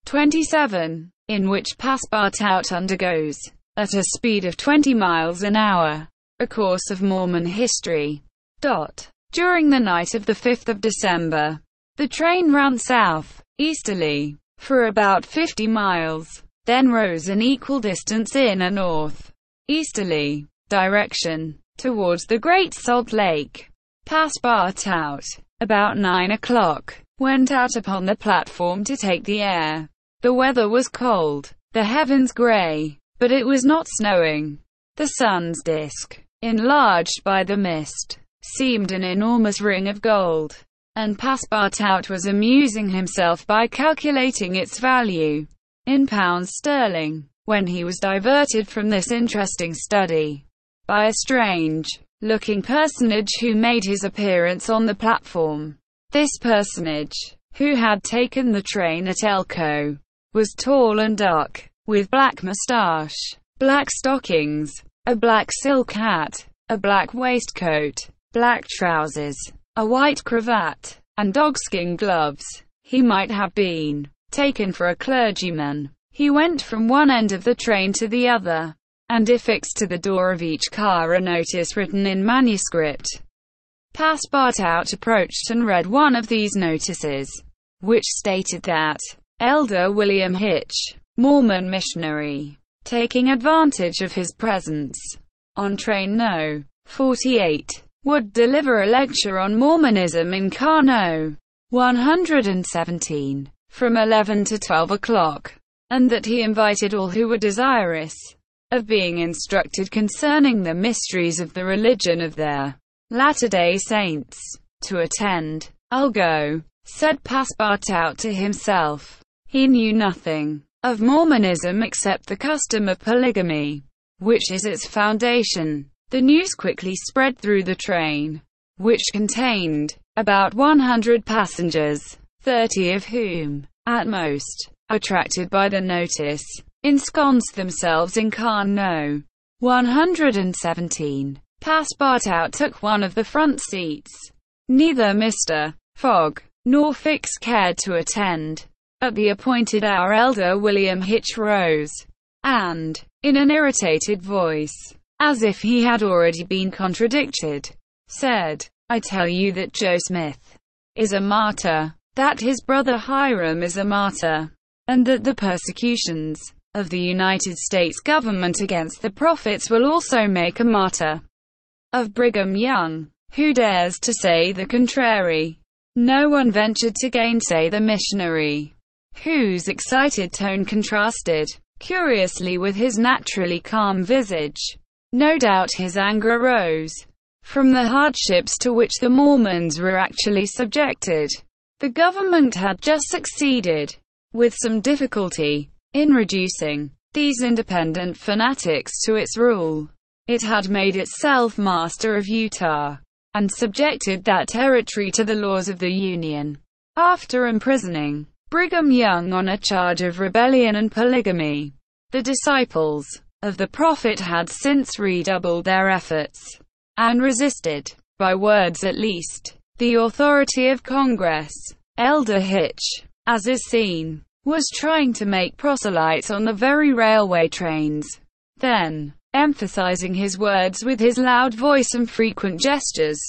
XXVII, in which Passepartout undergoes, at a speed of 20 miles an hour, a course of Mormon history. During the night of the 5th of December, the train ran south-easterly for about 50 miles, then rose an equal distance in a north-easterly direction, towards the Great Salt Lake. Passepartout, about 9 o'clock, went out upon the platform to take the air. The weather was cold, the heavens gray, but it was not snowing. The sun's disk, enlarged by the mist, seemed an enormous ring of gold, and Passepartout was amusing himself by calculating its value in pounds sterling, when he was diverted from this interesting study by a strange-looking personage who made his appearance on the platform. This personage, who had taken the train at Elko, was tall and dark, with black mustache, black stockings, a black silk hat, a black waistcoat, black trousers, a white cravat, and dogskin gloves. He might have been taken for a clergyman. He went from one end of the train to the other, and affixed to the door of each car a notice written in manuscript. Passepartout approached and read one of these notices, which stated that Elder William Hitch, Mormon missionary, taking advantage of his presence on train No. 48, would deliver a lecture on Mormonism in car No. 117, from 11 to 12 o'clock, and that he invited all who were desirous of being instructed concerning the mysteries of the religion of their Latter-day Saints to attend. "I'll go," said Passepartout to himself. He knew nothing of Mormonism except the custom of polygamy, which is its foundation. The news quickly spread through the train, which contained about 100 passengers, 30 of whom, at most, attracted by the notice, ensconced themselves in car No. 117. Passepartout took one of the front seats. Neither Mr. Fogg nor Fix cared to attend. At the appointed hour, Elder William Hitch rose, and, in an irritated voice, as if he had already been contradicted, said, "I tell you that Joe Smith is a martyr, that his brother Hiram is a martyr, and that the persecutions of the United States government against the prophets will also make a martyr of Brigham Young. Who dares to say the contrary?" No one ventured to gainsay the missionary, whose excited tone contrasted curiously with his naturally calm visage. No doubt his anger arose from the hardships to which the Mormons were actually subjected. The government had just succeeded, with some difficulty, in reducing these independent fanatics to its rule. It had made itself master of Utah, and subjected that territory to the laws of the Union. After imprisoning Brigham Young on a charge of rebellion and polygamy, the disciples of the prophet had since redoubled their efforts, and resisted, by words at least, the authority of Congress. Elder Hitch, as is seen, was trying to make proselytes on the very railway trains. Then, emphasizing his words with his loud voice and frequent gestures,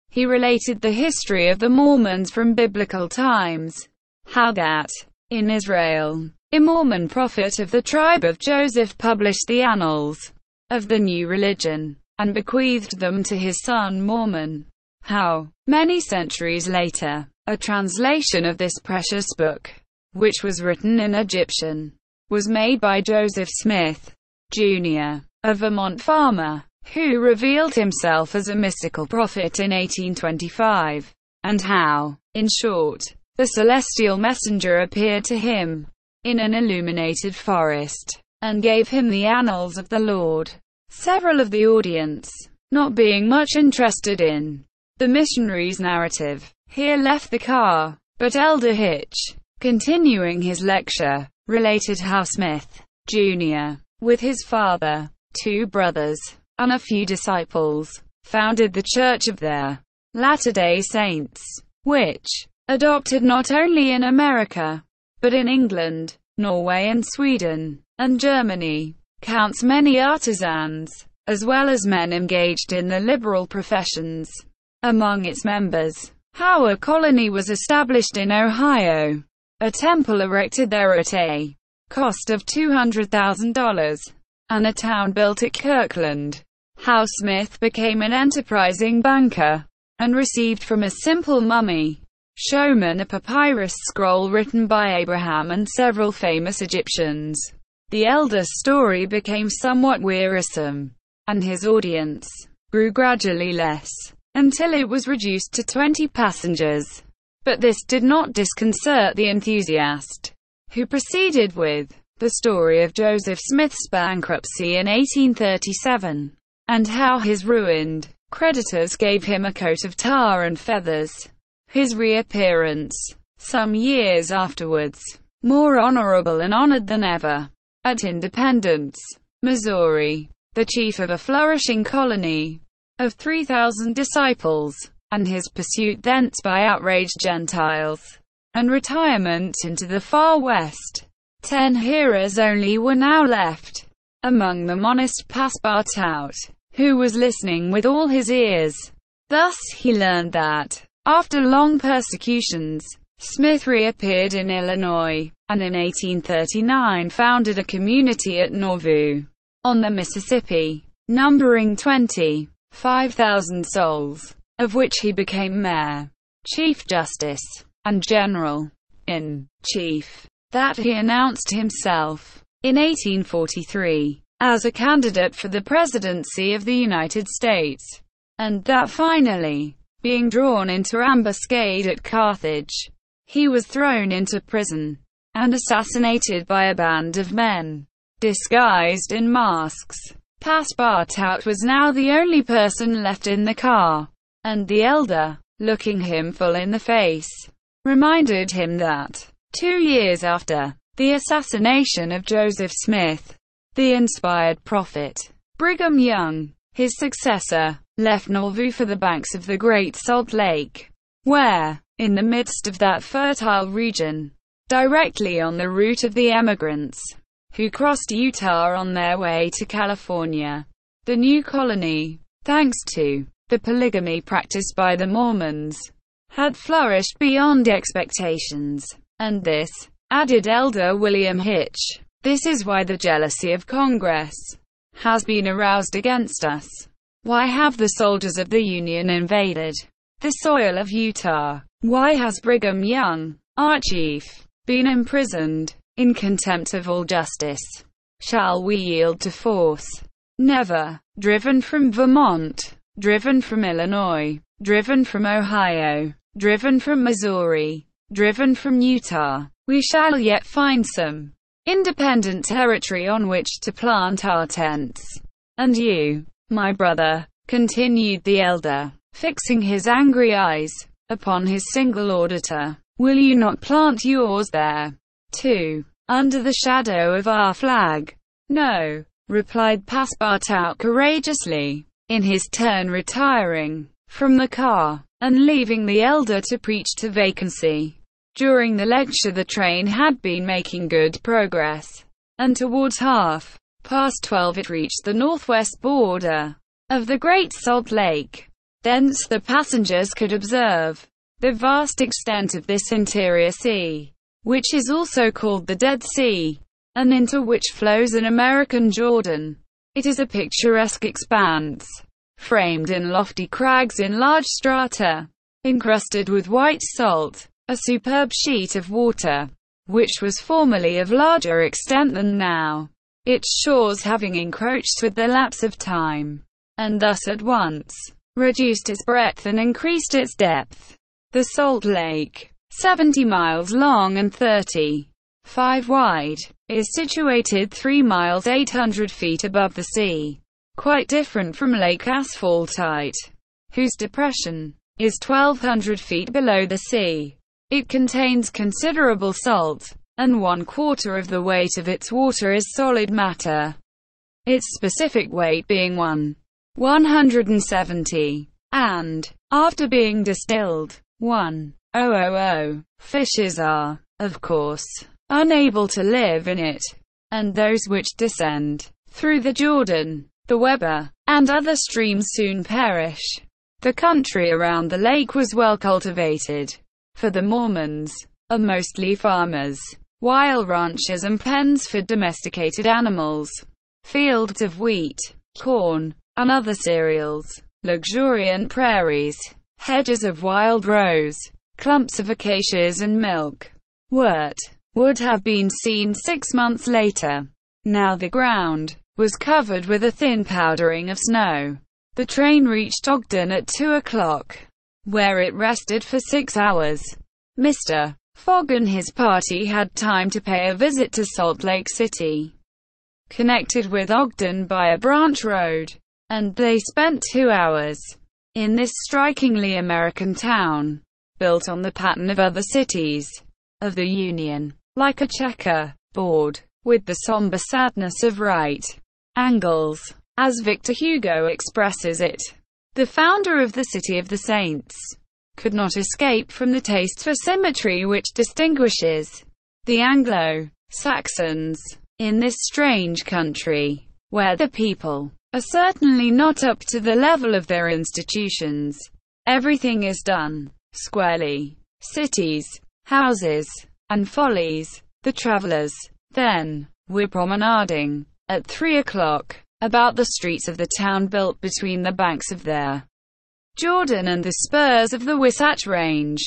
he related the history of the Mormons from biblical times. How that, in Israel, a Mormon prophet of the tribe of Joseph published the annals of the new religion, and bequeathed them to his son Mormon. How, many centuries later, a translation of this precious book, which was written in Egyptian, was made by Joseph Smith, Jr., a Vermont farmer, who revealed himself as a mystical prophet in 1825, and how, in short, the celestial messenger appeared to him in an illuminated forest, and gave him the annals of the Lord. Several of the audience, not being much interested in the missionary's narrative, here left the car, but Elder Hitch, continuing his lecture, related how Smith, Jr., with his father, 2 brothers, and a few disciples, founded the Church of their Latter-day Saints, which adopted not only in America, but in England, Norway and Sweden, and Germany, counts many artisans, as well as men engaged in the liberal professions. Among its members, Howe Colony was established in Ohio. A temple erected there at a cost of $200,000, and a town built at Kirkland. Howe Smith became an enterprising banker, and received from a simple mummy showman a papyrus scroll written by Abraham and several famous Egyptians. The elder's story became somewhat wearisome, and his audience grew gradually less, until it was reduced to 20 passengers. But this did not disconcert the enthusiast, who proceeded with the story of Joseph Smith's bankruptcy in 1837, and how his ruined creditors gave him a coat of tar and feathers. His reappearance, some years afterwards, more honorable and honored than ever, at Independence, Missouri, the chief of a flourishing colony of 3,000 disciples, and his pursuit thence by outraged Gentiles, and retirement into the far west. 10 hearers only were now left, among them honest Passepartout, who was listening with all his ears. Thus he learned that, after long persecutions, Smith reappeared in Illinois, and in 1839 founded a community at Nauvoo, on the Mississippi, numbering 25,000 souls, of which he became mayor, chief justice, and general-in-chief. That he announced himself, in 1843, as a candidate for the presidency of the United States, and that finally, being drawn into ambuscade at Carthage, he was thrown into prison, and assassinated by a band of men, disguised in masks. Passepartout was now the only person left in the car, and the elder, looking him full in the face, reminded him that, 2 years after the assassination of Joseph Smith, the inspired prophet, Brigham Young, his successor, left Nauvoo for the banks of the Great Salt Lake, where, in the midst of that fertile region, directly on the route of the emigrants who crossed Utah on their way to California, the new colony, thanks to the polygamy practiced by the Mormons, had flourished beyond expectations. And this, added Elder William Hitch, this is why the jealousy of Congress has been aroused against us. Why have the soldiers of the Union invaded the soil of Utah? Why has Brigham Young, our chief, been imprisoned, in contempt of all justice? Shall we yield to force? Never. Driven from Vermont, driven from Illinois, driven from Ohio, driven from Missouri, driven from Utah, we shall yet find some independent territory on which to plant our tents. And you, my brother, continued the elder, fixing his angry eyes upon his single auditor, will you not plant yours there, too, under the shadow of our flag? No, replied Passepartout courageously, in his turn retiring from the car, and leaving the elder to preach to vacancy. During the lecture the train had been making good progress, and towards 12:30 it reached the northwest border of the Great Salt Lake. Thence the passengers could observe the vast extent of this interior sea, which is also called the Dead Sea, and into which flows an American Jordan. It is a picturesque expanse, framed in lofty crags in large strata, encrusted with white salt, a superb sheet of water, which was formerly of larger extent than now, its shores having encroached with the lapse of time, and thus at once reduced its breadth and increased its depth. The Salt Lake, 70 miles long and 35 wide, is situated 3 miles 800 feet above the sea, quite different from Lake Asphaltite, whose depression is 1,200 feet below the sea. It contains considerable salt, and 1/4 of the weight of its water is solid matter, its specific weight being 170, and, after being distilled, 1,000. Fishes are, of course, unable to live in it, and those which descend through the Jordan, the Weber, and other streams soon perish. The country around the lake was well cultivated, for the Mormons are mostly farmers, while ranches and pens for domesticated animals, fields of wheat, corn, and other cereals, luxuriant prairies, hedges of wild rose, clumps of acacias and milk wort would have been seen 6 months later. Now the ground was covered with a thin powdering of snow. The train reached Ogden at 2 o'clock, where it rested for 6 hours. Mr. Fogg and his party had time to pay a visit to Salt Lake City, connected with Ogden by a branch road, and they spent 2 hours in this strikingly American town, built on the pattern of other cities of the Union, like a checker board, with the somber sadness of right angles, as Victor Hugo expresses it. The founder of the City of the Saints could not escape from the taste for symmetry which distinguishes the Anglo-Saxons in this strange country, where the people are certainly not up to the level of their institutions. Everything is done squarely. Cities, houses, and follies. The travelers, then, were promenading at 3 o'clock about the streets of the town built between the banks of their Jordan and the spurs of the Wasatch Range.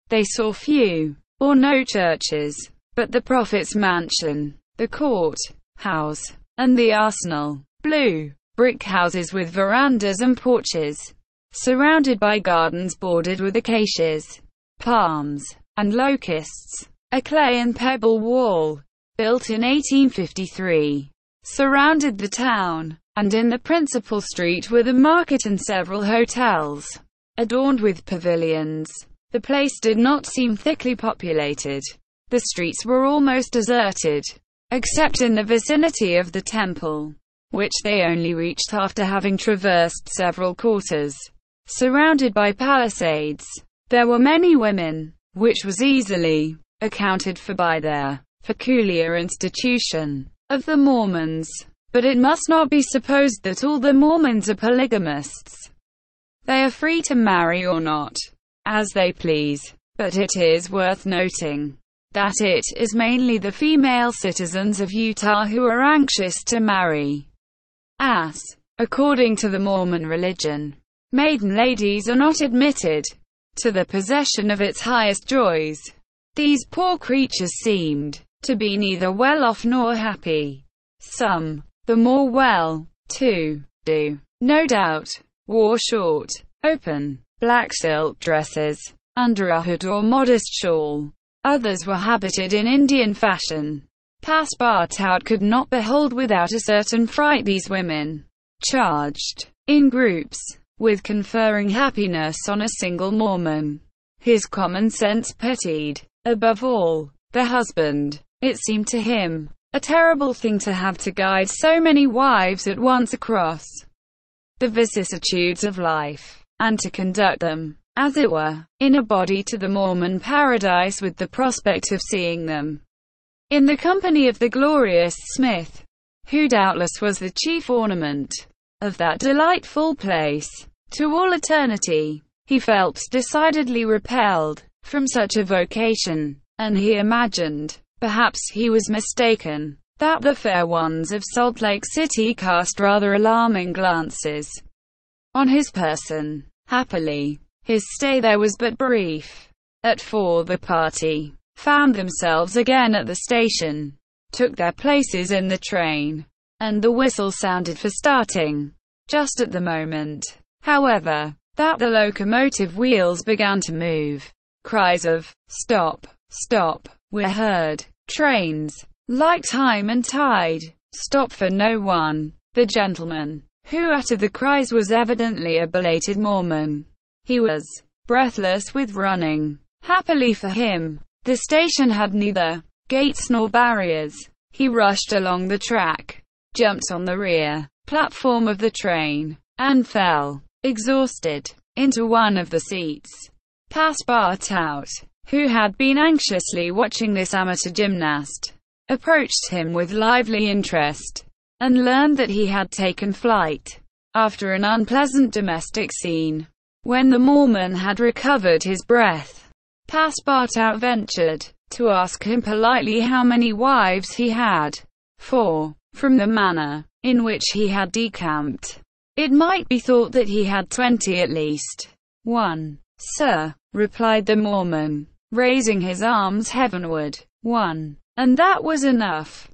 They saw few or no churches, but the prophet's mansion, the court house, and the arsenal, blue brick houses with verandas and porches, surrounded by gardens bordered with acacias, palms, and locusts. A clay and pebble wall, built in 1853, surrounded the town, and in the principal street were the market and several hotels, adorned with pavilions. The place did not seem thickly populated. The streets were almost deserted, except in the vicinity of the temple, which they only reached after having traversed several quarters, surrounded by palisades. There were many women, which was easily accounted for by their peculiar institution of the Mormons. But it must not be supposed that all the Mormons are polygamists. They are free to marry or not, as they please. But it is worth noting that it is mainly the female citizens of Utah who are anxious to marry, as, according to the Mormon religion, maiden ladies are not admitted to the possession of its highest joys. These poor creatures seemed to be neither well off nor happy. Some, the more well-to do, no doubt, wore short, open, black silk dresses, under a hood or modest shawl. Others were habited in Indian fashion. Passepartout could not behold without a certain fright these women, charged, in groups, with conferring happiness on a single Mormon. His common sense pitied, above all, the husband. It seemed to him a terrible thing to have to guide so many wives at once across the vicissitudes of life, and to conduct them, as it were, in a body to the Mormon paradise with the prospect of seeing them in the company of the glorious Smith, who doubtless was the chief ornament of that delightful place, to all eternity. He felt decidedly repelled from such a vocation, and he imagined, perhaps he was mistaken, that the fair ones of Salt Lake City cast rather alarming glances on his person. Happily, his stay there was but brief. At 4 the party found themselves again at the station, took their places in the train, and the whistle sounded for starting. Just at the moment, however, that the locomotive wheels began to move, cries of "Stop! Stop!" were heard. Trains, like time and tide, stop for no one. The gentleman who uttered the cries was evidently a belated Mormon. He was breathless with running. Happily for him, the station had neither gates nor barriers. He rushed along the track, jumped on the rear platform of the train, and fell, exhausted, into one of the seats. Passepartout, who had been anxiously watching this amateur gymnast, approached him with lively interest, and learned that he had taken flight after an unpleasant domestic scene. When the Mormon had recovered his breath, Passepartout ventured to ask him politely how many wives he had, for, from the manner in which he had decamped, it might be thought that he had 20 at least. "One, sir," replied the Mormon, raising his arms heavenward. "One. And that was enough."